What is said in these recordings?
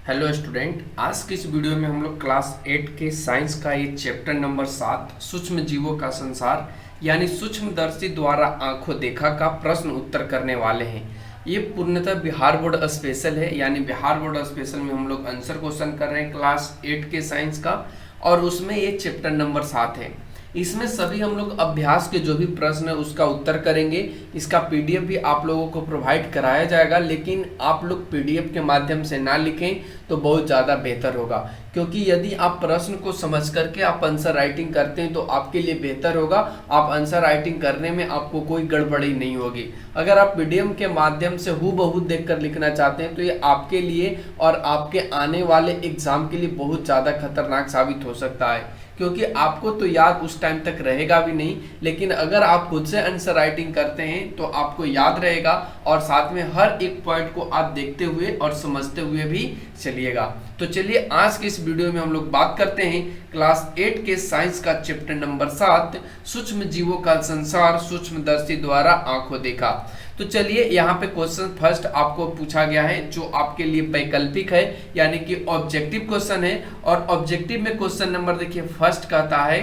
Hello student, आज की इस वीडियो में हम लोग क्लास 8 के साइंस का ये चैप्टर नंबर 7 सूक्ष्म जीवों का संसार यानी सूक्ष्मदर्शी द्वारा आंखों देखा का प्रश्न उत्तर करने वाले हैं। ये पूर्णतः बिहार बोर्ड स्पेशल है, यानी बिहार बोर्ड स्पेशल में हम लोग आंसर क्वेश्चन कर रहे हैं क्लास 8 के साइंस का, और उसमें ये चैप्टर नंबर 7 है। इसमें सभी हम लोग अभ्यास के जो भी प्रश्न है उसका उत्तर करेंगे। इसका पीडीएफ भी आप लोगों को प्रोवाइड कराया जाएगा, लेकिन आप लोग पीडीएफ के माध्यम से ना लिखें तो बहुत ज़्यादा बेहतर होगा, क्योंकि यदि आप प्रश्न को समझ करके आप आंसर राइटिंग करते हैं तो आपके लिए बेहतर होगा। आप आंसर राइटिंग करने में आपको कोई गड़बड़ी नहीं होगी। अगर आप पीडीएफ के माध्यम से हूबहू देखकर लिखना चाहते हैं तो ये आपके लिए और आपके आने वाले एग्जाम के लिए बहुत ज़्यादा खतरनाक साबित हो सकता है, क्योंकि आपको तो याद उस टाइम तक रहेगा भी नहीं, लेकिन अगर आप खुद से आंसर राइटिंग करते हैं तो आपको याद रहेगा और साथ में हर एक पॉइंट को आप देखते हुए और समझते हुए भी चलिएगा। तो चलिए आज के इस वीडियो में हम लोग बात करते हैं क्लास 8 के साइंस का चैप्टर नंबर 7 सूक्ष्म जीवों का संसार सूक्ष्मदर्शी द्वारा आंखों देखा। तो चलिए यहाँ पे क्वेश्चन फर्स्ट आपको पूछा गया है जो आपके लिए वैकल्पिक है, यानी कि ऑब्जेक्टिव क्वेश्चन है। और ऑब्जेक्टिव में क्वेश्चन नंबर देखिए फर्स्ट कहता है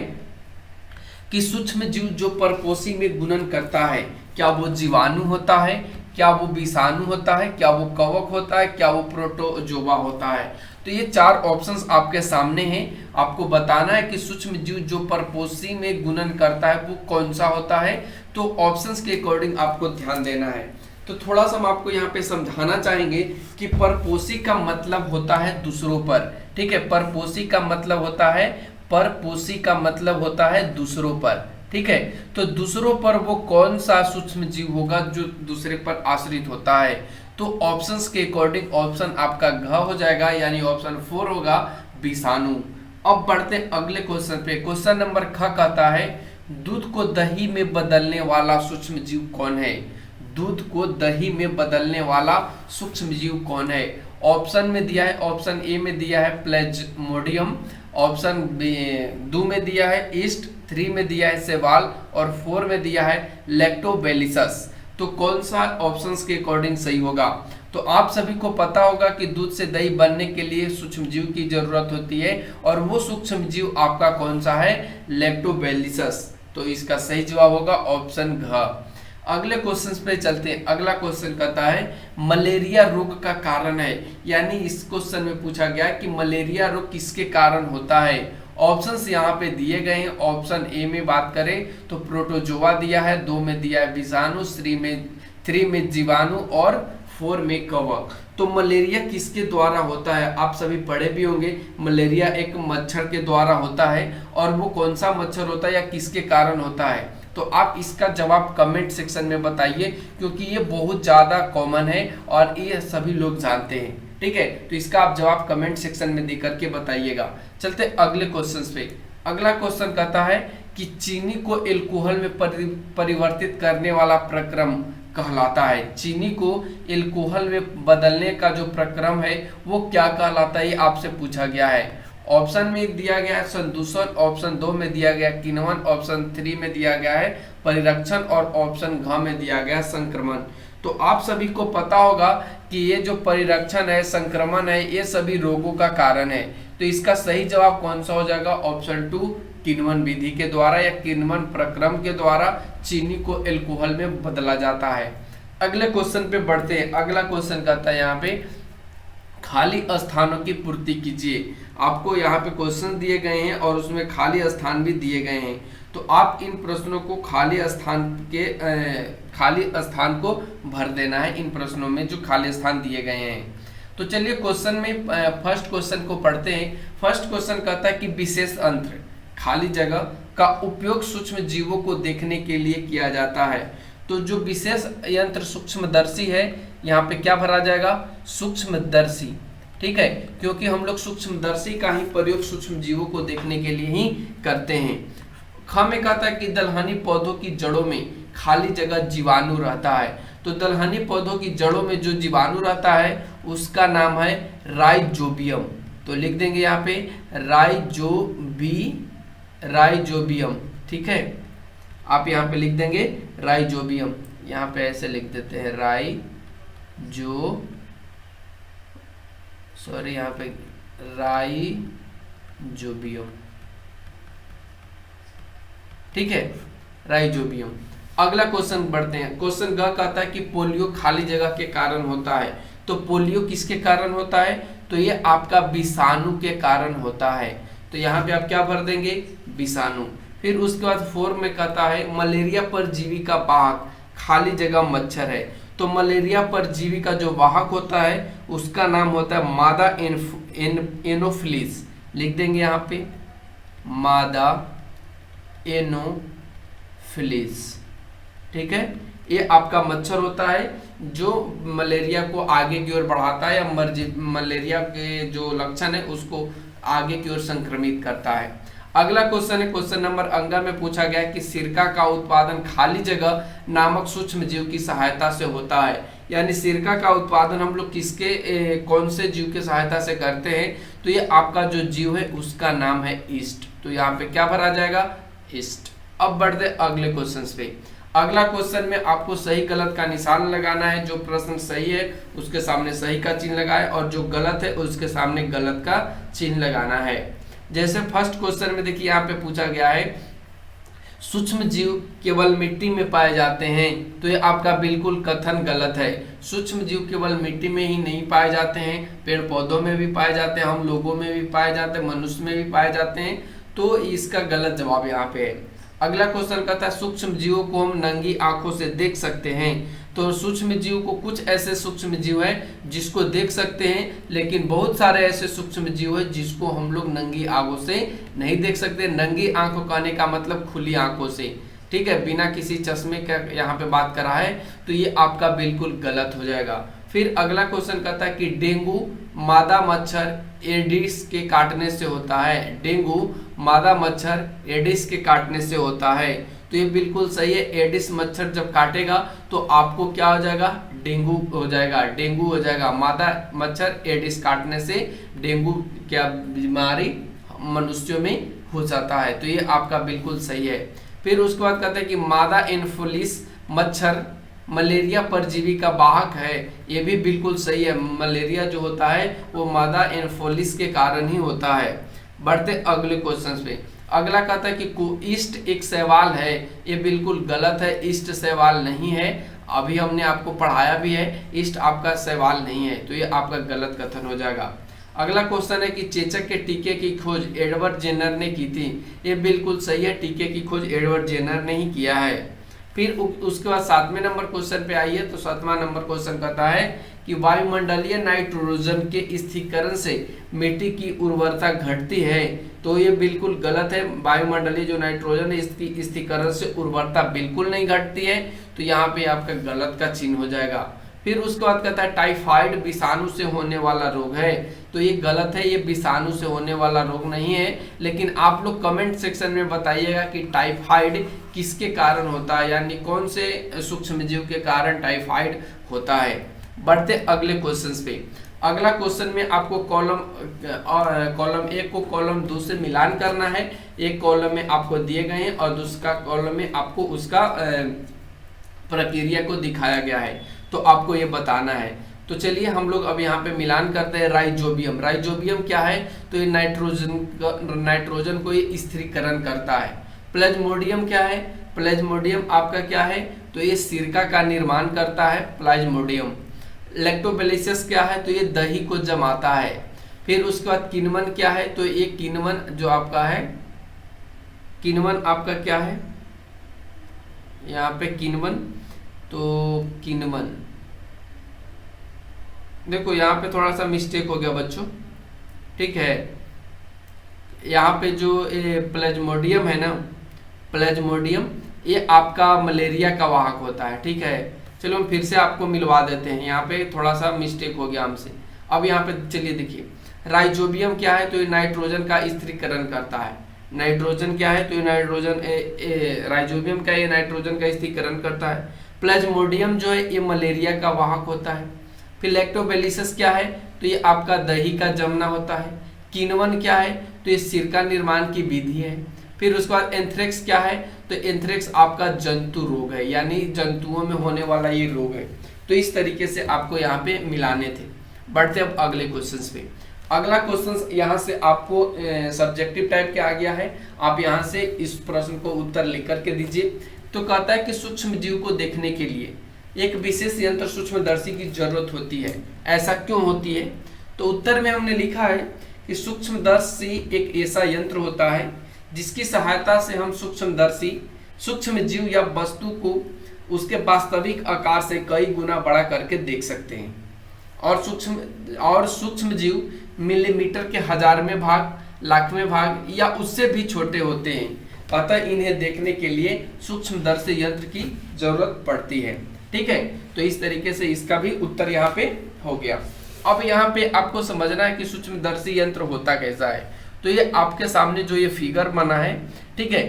कि सूक्ष्म जीव जो परपोषी में गुणन करता है, क्या वो जीवाणु होता है, क्या वो विषाणु होता है, क्या वो कवक होता है, क्या वो प्रोटोजोआ होता है। तो ये चार ऑप्शंस आपके सामने हैं। आपको बताना है कि सूक्ष्म जीव जो परपोषी में गुणन करता है वो कौन सा होता है। तो ऑप्शंस के अकॉर्डिंग आपको ध्यान देना है। तो थोड़ा सा हम आपको यहाँ पे समझाना चाहेंगे कि परपोषी का मतलब होता है दूसरों पर। ठीक है, परपोषी का मतलब होता है, परपोषी का मतलब होता है दूसरों पर। ठीक है, तो दूसरों पर वो कौन सा सूक्ष्म जीव होगा जो दूसरे पर आश्रित होता है। तो ऑप्शंस के अकॉर्डिंग ऑप्शन आपका घ हो जाएगा, यानी ऑप्शन 4 होगा विषाणु। अब बढ़ते अगले क्वेश्चन पे। क्वेश्चन नंबर ख कहता है दूध को दही में बदलने वाला सूक्ष्म जीव कौन है। दूध को दही में बदलने वाला सूक्ष्म जीव कौन है। ऑप्शन में दिया है, ऑप्शन ए में दिया है प्लेज्मोडियम, ऑप्शन 2 में दिया है ईस्ट, 3 में दिया है सेवाल और 4 में दिया है लैक्टोबैलिसस। तो कौन सा ऑप्शंस के अकॉर्डिंग सही होगा। तो आप सभी को पता होगा कि दूध से दही बनने के लिए सूक्ष्म जीव की जरूरत होती है, और वो सूक्ष्म जीव आपका कौन सा है, लैक्टोबैलिसस। तो इसका सही जवाब होगा ऑप्शन घ। अगले क्वेश्चन पे चलते हैं। अगला क्वेश्चन कहता है मलेरिया रोग का कारण है, यानी इस क्वेश्चन में पूछा गया है कि मलेरिया रोग किसके कारण होता है। ऑप्शंस यहाँ पे दिए गए हैं। ऑप्शन ए में बात करें तो प्रोटोजोआ दिया है, 2 में दिया है विषाणु, 3 में जीवाणु और 4 में कवक। तो मलेरिया किसके द्वारा होता है, आप सभी पढ़े भी होंगे। मलेरिया एक मच्छर के द्वारा होता है, और वो कौन सा मच्छर होता है या किसके कारण होता है। तो आप इसका जवाब कमेंट सेक्शन में बताइए, क्योंकि ये बहुत ज़्यादा कॉमन है और ये सभी लोग जानते हैं। ठीक है, तो इसका आप जवाब कमेंट सेक्शन में दे करके बताइएगा। चलते अगले क्वेश्चन पे। अगला क्वेश्चन कहता है कि चीनी को एल्कोहल में परिवर्तित करने वाला प्रक्रम कहलाता है। चीनी को एल्कोहल में बदलने का जो प्रक्रम है वो क्या कहलाता है, ये आपसे पूछा गया है। ऑप्शन में दिया गया है संदूषण, ऑप्शन 2 में दिया गया किण्वन, ऑप्शन 3 में दिया गया है परिरक्षण और ऑप्शन घ में दिया गया संक्रमण। तो आप सभी को पता होगा कि ये जो परिरक्षण है, संक्रमण है, ये सभी रोगों का कारण है। तो इसका सही जवाब कौन सा हो जाएगा, ऑप्शन 2 किण्वन विधि के द्वारा या किण्वन प्रक्रम के द्वारा चीनी को एल्कोहल में बदला जाता है। अगले क्वेश्चन पे बढ़ते हैं। अगला क्वेश्चन कहता है यहाँ पे खाली स्थानों की पूर्ति कीजिए। आपको यहाँ पे क्वेश्चन दिए गए हैं और उसमें खाली स्थान भी दिए गए हैं। तो आप इन प्रश्नों को खाली स्थान को भर देना है, इन प्रश्नों में जो खाली स्थान दिए गए हैं। तो चलिए क्वेश्चन में फर्स्ट क्वेश्चन को पढ़ते हैं। फर्स्ट क्वेश्चन कहता है कि विशेष यंत्र खाली जगह का उपयोग सूक्ष्म जीवों को देखने के लिए किया जाता है। तो जो विशेष यंत्र सूक्ष्मदर्शी है, यहाँ पे क्या भरा जाएगा, सूक्ष्मदर्शी। ठीक है, क्योंकि हम लोग सूक्ष्मदर्शी का ही प्रयोग सूक्ष्म जीवों को देखने के लिए ही करते हैं। ख में कहता है कि दलहनी पौधों की जड़ों में खाली जगह जीवाणु रहता है। तो दलहनी पौधों की जड़ों में जो जीवाणु रहता है उसका नाम है राइजोबियम। तो लिख देंगे यहाँ पे राइजोबियम। ठीक है, आप यहाँ पे लिख देंगे राइजोबियम। यहाँ पे ऐसे लिख देते हैं राइजोबियम। सॉरी यहाँ पे राइजोबियम, ठीक है, राइजोबियम। अगला क्वेश्चन बढ़ते हैं। क्वेश्चन ग कहता है कि पोलियो खाली जगह के कारण होता है। तो पोलियो किसके कारण होता है? तो ये आपका विषाणु के कारण होता है। तो यहाँ पे आप क्या भर देंगे? विषाणु। फिर उसके बाद 4 में कहता है मलेरिया परजीवी का वाहक खाली जगह मच्छर है। तो मलेरिया परजीवी का जो वाहक होता है उसका नाम होता है मादा एनोफिलिस। लिख देंगे यहाँ पे मादा एनोफिलिस, ठीक है। ये आपका मच्छर होता है जो मलेरिया को आगे की ओर बढ़ाता है या मलेरिया के जो लक्षण है उसको आगे की ओर संक्रमित करता है। अगला क्वेश्चन है, क्वेश्चन नंबर 11 में पूछा गया कि सिरका का उत्पादन खाली जगह नामक सूक्ष्म जीव की सहायता से होता है। यानी सिरका का उत्पादन हम लोग किसके कौन से जीव की सहायता से करते हैं? तो ये आपका जो जीव है उसका नाम है ईस्ट। तो यहाँ पे क्या भरा जाएगा? ईस्ट। अब बढ़ते अगले क्वेश्चन पे। अगला क्वेश्चन में आपको सही गलत का निशान लगाना है। जो प्रश्न सही है उसके सामने सही का चिन्ह लगाए और जो गलत है उसके सामने गलत का चिन्ह लगाना है। जैसे फर्स्ट क्वेश्चन में देखिए यहाँ पे पूछा गया है सूक्ष्म जीव केवल मिट्टी में पाए जाते हैं। तो ये आपका बिल्कुल कथन गलत है। सूक्ष्म जीव केवल मिट्टी में ही नहीं पाए जाते हैं, पेड़ पौधों में भी पाए जाते हैं, हम लोगों में भी पाए जाते हैं, मनुष्य में भी पाए जाते हैं। तो इसका गलत जवाब यहाँ पे है। अगला क्वेश्चन कहता है सूक्ष्म जीवों को हम नंगी आंखों से देख सकते हैं। तो सूक्ष्म जीव को कुछ ऐसे सूक्ष्म जीव हैं जिसको देख सकते हैं, लेकिन बहुत सारे ऐसे सूक्ष्म जीव हैं जिसको हम लोग नंगी आंखों से नहीं देख सकते। नंगी आंखों कहने का मतलब खुली आंखों से, ठीक है, बिना किसी चश्मे का यहाँ पे बात करा है। तो ये आपका बिल्कुल गलत हो जाएगा। फिर अगला क्वेश्चन कहता है कि डेंगू मादा मच्छर एडिस के काटने से होता है। डेंगू मादा मच्छर एडिस के काटने से होता है। तो ये बिल्कुल सही है। एडिस मच्छर जब काटेगा तो आपको क्या हो जाएगा? डेंगू हो जाएगा। डेंगू हो जाएगा। मादा मच्छर एडिस काटने से डेंगू क्या बीमारी मनुष्यों में हो जाता है। तो ये आपका बिल्कुल सही है। फिर उसके बाद कहते हैं कि मादा एनोफिलिस मच्छर मलेरिया परजीवी का वाहक है। ये भी बिल्कुल सही है। मलेरिया जो होता है वो मादा एनोफिलिस के कारण ही होता है। बढ़ते अगले क्वेश्चन पे। अगला कहता है कि ईस्ट एक शैवाल है। ये बिल्कुल गलत है। ईस्ट शैवाल नहीं है। अभी हमने आपको पढ़ाया भी है, ईस्ट आपका शैवाल नहीं है। तो ये आपका गलत कथन हो जाएगा। अगला क्वेश्चन है कि चेचक के टीके की खोज एडवर्ड जेनर ने की थी। ये बिल्कुल सही है। टीके की खोज एडवर्ड जेनर ने ही किया है। फिर उसके बाद 7वें नंबर क्वेश्चन पे आइए। तो 7वां नंबर क्वेश्चन कहता है कि वायुमंडलीय नाइट्रोजन के स्थिरीकरण से मिट्टी की उर्वरता घटती है। तो ये बिल्कुल गलत है। वायुमंडलीय जो नाइट्रोजन है इसकी स्थिरीकरण से उर्वरता बिल्कुल नहीं घटती है। तो यहाँ पे आपका गलत का चिन्ह हो जाएगा। फिर उसके बाद कहता है टाइफाइड विषाणु से होने वाला रोग है। तो ये गलत है। ये विषाणु से होने वाला रोग नहीं है। लेकिन आप लोग कमेंट सेक्शन में बताइएगा कि टाइफाइड किसके कारण होता है, यानी कौन से सूक्ष्म जीव के कारण टाइफाइड होता है। बढ़ते अगले क्वेश्चन पे। अगला क्वेश्चन में आपको कॉलम 1 को कॉलम 2 से मिलान करना है। एक कॉलम में आपको दिए गए हैं और दूसरा कॉलम में आपको उसका प्रक्रिया को दिखाया गया है। तो आपको ये बताना है। तो चलिए हम लोग अब यहाँ पे मिलान करते हैं। राइजोबियम। राइजोबियम क्या है? तो ये नाइट्रोजन को ये स्थिरीकरण करता है। प्लाज्मोडियम क्या है? प्लाज्मोडियम आपका क्या है? तो ये सिरका का निर्माण करता है, प्लाज्मोडियम। लैक्टोबैसिलस क्या है? तो ये दही को जमाता है। फिर उसके बाद किण्वन क्या है? तो ये किण्वन जो आपका है, किण्वन आपका क्या है यहाँ पे? किण्वन। तो किण्वन देखो यहाँ पे थोड़ा सा मिस्टेक हो गया बच्चों, ठीक है। यहाँ पे जो प्लाज्मोडियम है ना, प्लाज्मोडियम ये आपका मलेरिया का वाहक होता है, ठीक है। चलो हम फिर से आपको मिलवा देते हैं। यहाँ पे थोड़ा सा मिस्टेक हो गया हमसे। अब यहाँ पे चलिए देखिए राइजोबियम क्या है? तो ये नाइट्रोजन का स्थिरीकरण करता है। नाइट्रोजन क्या है? तो ये नाइट्रोजन राइजोबियम का ये नाइट्रोजन का स्थिरीकरण करता है। प्लाज्मोडियम जो है ये मलेरिया का वाहक होता है। फिर लैक्टोबैसिलस क्या है? तो ये आपका दही का जमना होता है। किण्वन क्या है? तो ये सिरका निर्माण की विधि है। फिर उसके बाद एंथ्रेक्स क्या है? तो एंथ्रेक्स आपका जंतु रोग है, यानी जंतुओं में होने वाला ये रोग है। तो इस तरीके से आपको यहाँ पे मिलाने थे। बढ़ते अब अगले क्वेश्चन पे। अगला क्वेश्चन यहाँ से आपको सब्जेक्टिव टाइप के आ गया है। आप यहाँ से इस प्रश्न को उत्तर लिख करके दीजिए। तो कहता है कि सूक्ष्म जीव को देखने के लिए एक विशेष यंत्र सूक्ष्मदर्शी की जरूरत होती है, ऐसा क्यों होती है? तो उत्तर में हमने लिखा है कि सूक्ष्मदर्शी एक ऐसा यंत्र होता है जिसकी सहायता से हम सूक्ष्म जीव या वस्तु को उसके वास्तविक आकार से कई गुना बड़ा करके देख सकते हैं। और सूक्ष्म जीव मिलीमीटर के हजारवें भाग, लाखवें भाग या उससे भी छोटे होते हैं। अतः इन्हें देखने के लिए सूक्ष्मदर्शी यंत्र की जरूरत पड़ती है। ठीक है, तो इस तरीके से इसका भी उत्तर यहाँ पे हो गया। अब यहाँ पे आपको समझना है कि सूक्ष्मदर्शी यंत्र होता कैसा है। तो ये आपके सामने जो ये फिगर बना है, ठीक है,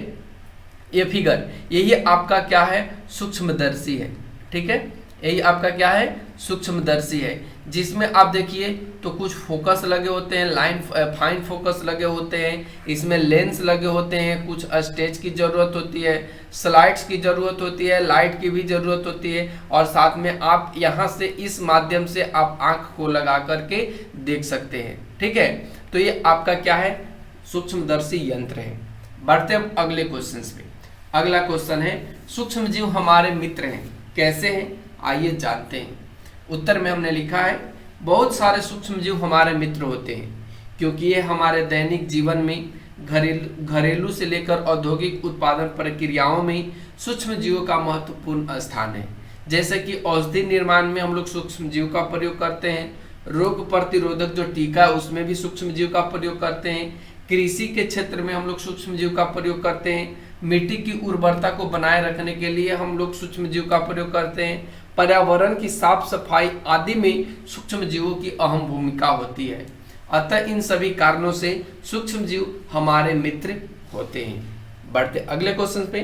ये फिगर यही आपका क्या है, सूक्ष्मदर्शी है। ठीक है, यही आपका क्या है, सूक्ष्मदर्शी है, जिसमें आप देखिए तो कुछ फोकस लगे होते हैं, फाइन फोकस लगे होते हैं, इसमें लेंस लगे होते हैं, कुछ स्टेज की जरूरत होती है, स्लाइड्स की जरूरत होती है, लाइट की भी जरूरत होती है, और साथ में आप यहाँ से इस माध्यम से आप आंख को लगा करके देख सकते हैं। ठीक है, तो ये आपका क्या है, सूक्ष्मदर्शी यंत्र है। बढ़ते अब अगले क्वेश्चन पे। अगला क्वेश्चन है, सूक्ष्म जीव हमारे मित्र हैं, कैसे हैं, आइए जानते हैं। उत्तर में हमने लिखा है, बहुत सारे सूक्ष्म जीव हमारे मित्र होते हैं क्योंकि ये हमारे दैनिक जीवन में घरेलू से लेकर औद्योगिक उत्पादन प्रक्रियाओं में सूक्ष्म जीवों का महत्वपूर्ण स्थान है। जैसे कि औषधि निर्माण में हम लोग सूक्ष्म जीव का प्रयोग करते हैं, रोग प्रतिरोधक जो टीका है उसमें भी सूक्ष्म जीव का प्रयोग करते हैं, कृषि के क्षेत्र में हम लोग सूक्ष्म जीव का प्रयोग करते हैं, मिट्टी की उर्वरता को बनाए रखने के लिए हम लोग सूक्ष्म जीव का प्रयोग करते हैं, पर्यावरण की साफ सफाई आदि में सूक्ष्म जीवों की अहम भूमिका होती है। अतः इन सभी कारणों से सूक्ष्म जीव हमारे मित्र होते हैं। बढ़ते अगले क्वेश्चन पे।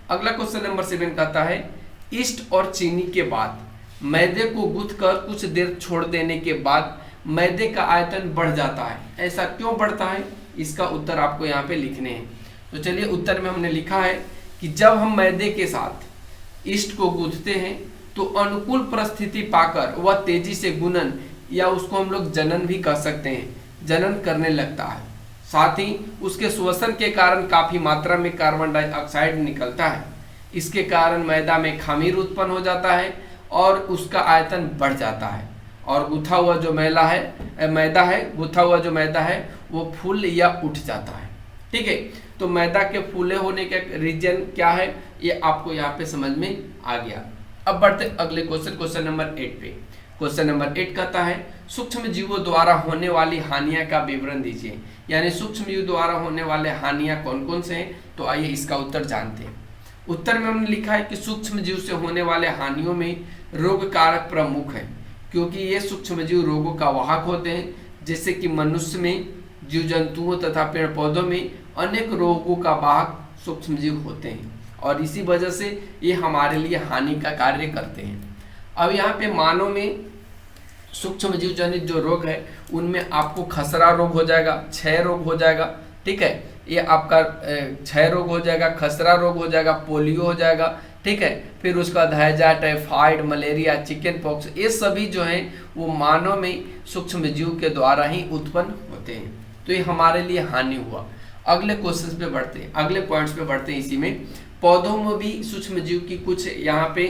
अगला क्वेश्चन नंबर 7 कहता है, ईस्ट और चीनी के बाद मैदे को गूंथकर कुछ देर छोड़ देने के बाद मैदे का आयतन बढ़ जाता है, ऐसा क्यों बढ़ता है? इसका उत्तर आपको यहाँ पे लिखने हैं। तो चलिए, उत्तर में हमने लिखा है कि जब हम मैदे के साथ ईस्ट को गूंथते हैं तो अनुकूल परिस्थिति पाकर वह तेजी से गुणन या उसको हम लोग जनन भी कह सकते हैं, जनन करने लगता है। साथ ही उसके श्वसन के कारण काफी मात्रा में कार्बन डाइऑक्साइड निकलता है। इसके कारण मैदा में खमीर उत्पन्न हो जाता है और उसका आयतन बढ़ जाता है, और गुथा हुआ जो मैदा है वो फूल या उठ जाता है। ठीक है, तो मैदा के फूले होने का रीजन क्या है, ये आपको यहाँ पे समझ में आ गया। अब बढ़ते अगले क्वेश्चन नंबर 8 पे। क्वेश्चन नंबर 8 कहता है, सूक्ष्म जीवों द्वारा होने वाली हानियां का विवरण दीजिए। यानी सूक्ष्म जीव द्वारा होने वाले हानियां कौन कौन से हैं, तो आइए इसका उत्तर जानते हैं। उत्तर में हमने लिखा है कि सूक्ष्म जीव से होने वाले हानियों में रोग कारक प्रमुख है, क्योंकि ये सूक्ष्म जीव रोगों का वाहक होते हैं, जैसे कि मनुष्य में, जीव जंतुओं तथा पेड़ पौधों में अनेक रोगों का वाहक सूक्ष्म जीव होते हैं, और इसी वजह से ये हमारे लिए हानि का कार्य करते हैं। अब यहाँ पे मानव में सूक्ष्म जीव जनित जो रोग है उनमें आपको खसरा रोग हो जाएगा, क्षय रोग हो जाएगा। ठीक है, ये आपका क्षय रोग हो जाएगा, खसरा रोग हो जाएगा, पोलियो हो जाएगा। ठीक है, फिर उसका बाद हैजा, टाइफाइड, मलेरिया, चिकन पॉक्स, ये सभी जो हैं वो मानव में सूक्ष्म जीव के द्वारा ही उत्पन्न होते हैं। तो ये हमारे लिए हानि हुआ। अगले क्वेश्चन पे बढ़ते हैं, अगले पॉइंट्स पे बढ़ते हैं। इसी में पौधों में भी सूक्ष्म जीव की कुछ यहाँ पे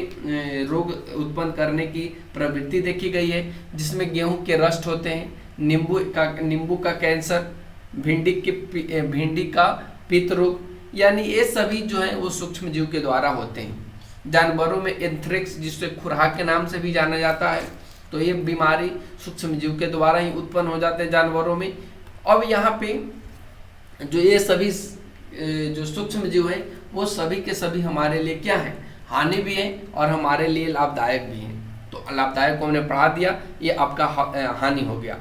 रोग उत्पन्न करने की प्रवृत्ति देखी गई है, जिसमें गेहूं के रस्ट होते हैं, नींबू का कैंसर, भिंडी का पित्त रोग, यानी ये सभी जो है वो सूक्ष्म जीव के द्वारा होते हैं। जानवरों में एंथ्रेक्स, जिसे खुरहा के नाम से भी जाना जाता है, तो ये बीमारी सूक्ष्म जीव के द्वारा ही उत्पन्न हो जाते हैं जानवरों में। अब यहाँ पे जो ये सभी जो सूक्ष्म जीव है वो सभी के सभी हमारे लिए क्या है, हानि भी है और हमारे लिए लाभदायक भी है। तो लाभदायक को हमने पढ़ा दिया, ये आपका हानि हो गया।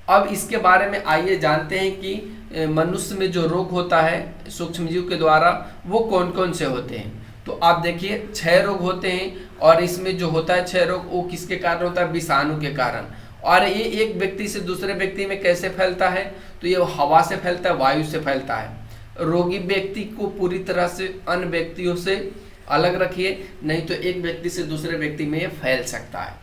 अब इसके बारे में आइए जानते हैं कि मनुष्य में जो रोग होता है सूक्ष्म जीव के द्वारा वो कौन कौन से होते हैं। तो आप देखिए, क्षय रोग होते हैं, और इसमें जो होता है क्षय रोग वो किसके कारण होता है, विषाणु के कारण। और ये एक व्यक्ति से दूसरे व्यक्ति में कैसे फैलता है, तो ये हवा से फैलता है, वायु से फैलता है। रोगी व्यक्ति को पूरी तरह से अन्य व्यक्तियों से अलग रखिए, नहीं तो एक व्यक्ति से दूसरे व्यक्ति में ये फैल सकता है।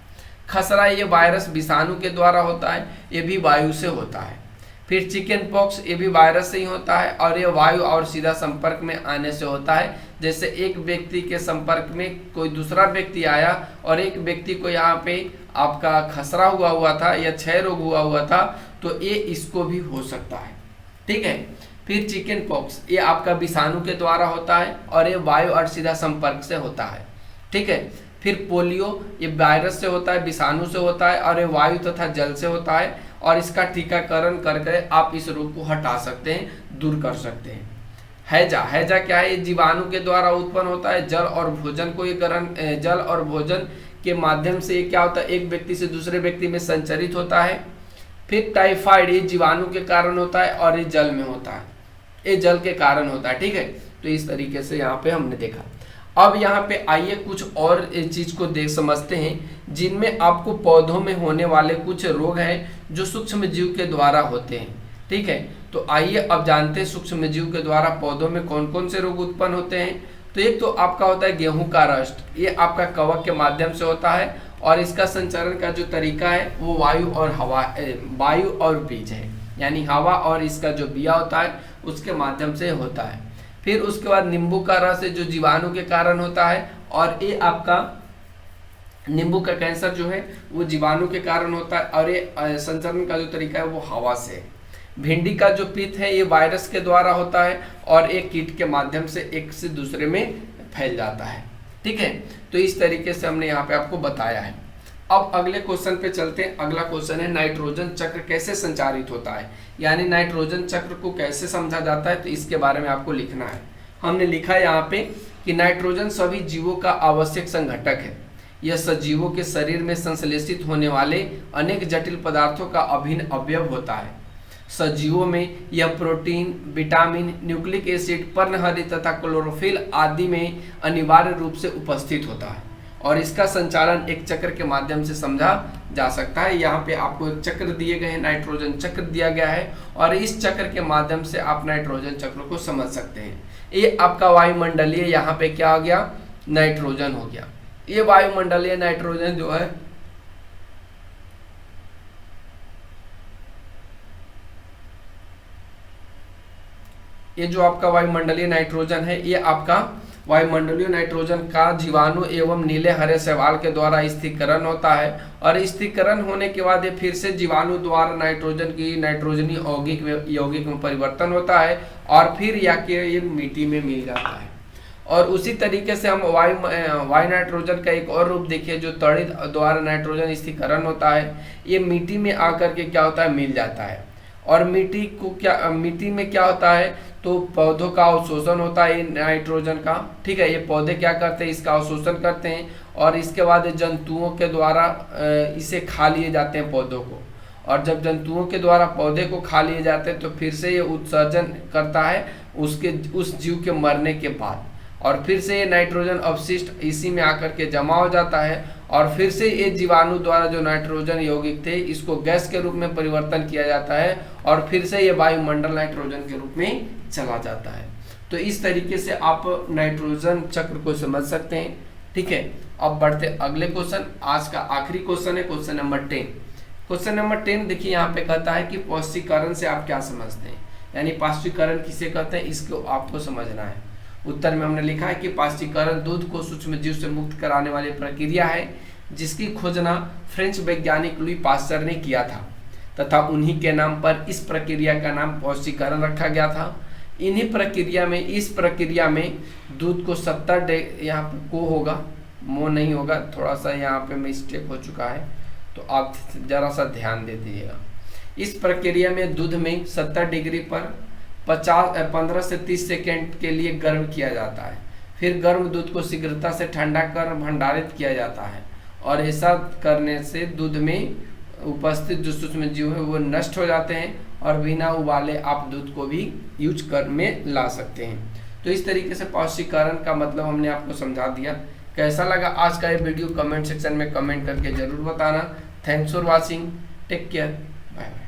खसरा ये वायरस विषाणु के द्वारा होता है, ये भी वायु से होता है। फिर चिकन पॉक्स ये भी वायरस से ही होता है और ये वायु और सीधा संपर्क में आने से होता है। जैसे एक व्यक्ति के संपर्क में कोई दूसरा व्यक्ति आया और एक व्यक्ति को यहाँ पे आपका खसरा हुआ था या क्षय रोग हुआ था, तो ये इसको भी हो सकता है, ठीक है। फिर चिकन पॉक्स ये आपका विषाणु के द्वारा होता है और ये वायु और सीधा संपर्क से होता है, ठीक है। फिर पोलियो ये वायरस से होता है, विषाणु से होता है और ये वायु तथा जल से होता है और इसका टीकाकरण करके आप इस रोग को हटा सकते हैं, दूर कर सकते हैं। हैजा क्या है, ये जीवाणु के द्वारा उत्पन्न होता है। जल और भोजन को ये जल और भोजन के माध्यम से ये क्या होता है, एक व्यक्ति से दूसरे व्यक्ति में संचरित होता है। फिर टाइफाइड ये जीवाणु के कारण होता है और ये जल में होता है, ये जल के कारण होता है, ठीक है। तो इस तरीके से यहाँ पे हमने देखा। अब यहाँ पे आइए कुछ और चीज को देख समझते हैं जिनमें आपको पौधों में होने वाले कुछ रोग हैं जो सूक्ष्म जीव के द्वारा होते हैं, ठीक है। तो आइए अब जानते हैं सूक्ष्म जीव के द्वारा पौधों में कौन कौन से रोग उत्पन्न होते हैं। तो एक तो आपका होता है गेहूं का रस्ट, ये आपका कवक के माध्यम से होता है और इसका संचरण का जो तरीका है वो वायु और बीज है, यानी हवा और इसका जो बिया होता है उसके माध्यम से होता है। फिर उसके बाद नींबू का रस जो जीवाणु के कारण होता है और ये आपका नींबू का कैंसर जो है वो जीवाणु के कारण होता है और ये संचरण का जो तरीका है वो हवा से है। भिंडी का जो पित्त है ये वायरस के द्वारा होता है और एक कीट के माध्यम से एक से दूसरे में फैल जाता है, ठीक है। तो इस तरीके से हमने यहाँ पे आपको बताया है। अब अगले क्वेश्चन पे चलते हैं। अगला क्वेश्चन है नाइट्रोजन चक्र कैसे संचारित होता है, यानी नाइट्रोजन चक्र को कैसे समझा जाता है, तो इसके बारे में आपको लिखना है। हमने लिखा है यहाँ पे कि नाइट्रोजन सभी जीवों का आवश्यक संघटक है। यह सजीवों के शरीर में संश्लेषित होने वाले अनेक जटिल पदार्थों का अभिन्न अवयव होता है। सजीवों में यह प्रोटीन, विटामिन, न्यूक्लिक एसिड, पर्णहरित तथा क्लोरोफिल आदि में अनिवार्य रूप से उपस्थित होता है और इसका संचालन एक चक्र के माध्यम से समझा जा सकता है। यहाँ पे आपको एक चक्र दिए गए हैं, नाइट्रोजन चक्र दिया गया है और इस चक्र के माध्यम से आप नाइट्रोजन चक्र को समझ सकते हैं। ये आपका वायुमंडलीय यहाँ पे क्या हो गया, नाइट्रोजन हो गया। ये वायुमंडलीय नाइट्रोजन जो है ये जो आपका वायुमंडलीय नाइट्रोजन है ये आपका वायुमंडलीय नाइट्रोजन का जीवाणु एवं नीले हरे शैवाल के द्वारा स्थिरीकरण होता है और स्थिरीकरण होने के बाद ये फिर से जीवाणु द्वारा नाइट्रोजन की नाइट्रोजनी यौगिक में परिवर्तन होता है और फिर ये मिट्टी में मिल जाता है। और उसी तरीके से हम वायु नाइट्रोजन का एक और रूप देखिए जो तड़ित द्वारा नाइट्रोजन स्थिरीकरण होता है। ये मिट्टी में आकर के क्या होता है, मिल जाता है और मिट्टी में क्या होता है, तो पौधों का अवशोषण होता है नाइट्रोजन का, ठीक है। ये पौधे क्या करते हैं, इसका अवशोषण करते हैं और इसके बाद जंतुओं के द्वारा इसे खा लिए जाते हैं पौधों को, और जब जंतुओं के द्वारा पौधे को खा लिए जाते हैं तो फिर से ये उत्सर्जन करता है उस जीव के मरने के बाद, और फिर से ये नाइट्रोजन अवशिष्ट इसी में आकर के जमा हो जाता है और फिर से ये जीवाणु द्वारा जो नाइट्रोजन यौगिक थे इसको गैस के रूप में परिवर्तन किया जाता है और फिर से ये वायुमंडल नाइट्रोजन के रूप में चला जाता है। तो इस तरीके से आप नाइट्रोजन चक्र को समझ सकते हैं, ठीक है। अब बढ़ते अगले क्वेश्चन, आज का आखिरी क्वेश्चन है क्वेश्चन नंबर 10। क्वेश्चन नंबर 10 देखिए यहाँ पे कहता है कि पौष्टिकरण से आप क्या समझते हैं, यानी पौष्टिकरण किसे कहते हैं इसको आपको समझना है। उत्तर में हमने लिखा है कि पौष्टिकरण दूध को सूक्ष्म जीव से मुक्त कराने वाली प्रक्रिया है जिसकी खोजना फ्रेंच वैज्ञानिक लुई पास्चर ने किया था तथा उन्हीं के नाम पर इस प्रक्रिया का नाम पौष्टिकरण रखा गया था। इस प्रक्रिया में दूध को 70 यहाँ पे को होगा, मो नहीं होगा, थोड़ा सा यहाँ पे मिस्टेक हो चुका है तो आप जरा सा ध्यान दे दीजिएगा। इस प्रक्रिया में दूध में 70 डिग्री पर 15 से 30 सेकेंड के लिए गर्म किया जाता है। फिर गर्म दूध को शीघ्रता से ठंडा कर भंडारित किया जाता है और ऐसा करने से दूध में उपस्थित जो सूक्ष्म जीव है वो नष्ट हो जाते हैं और बिना उबाले आप दूध को भी यूज कर में ला सकते हैं। तो इस तरीके से पौष्टिकरण का मतलब हमने आपको समझा दिया। कैसा लगा आज का ये वीडियो कमेंट सेक्शन में कमेंट करके जरूर बताना। Thanks for watching, take care, bye bye.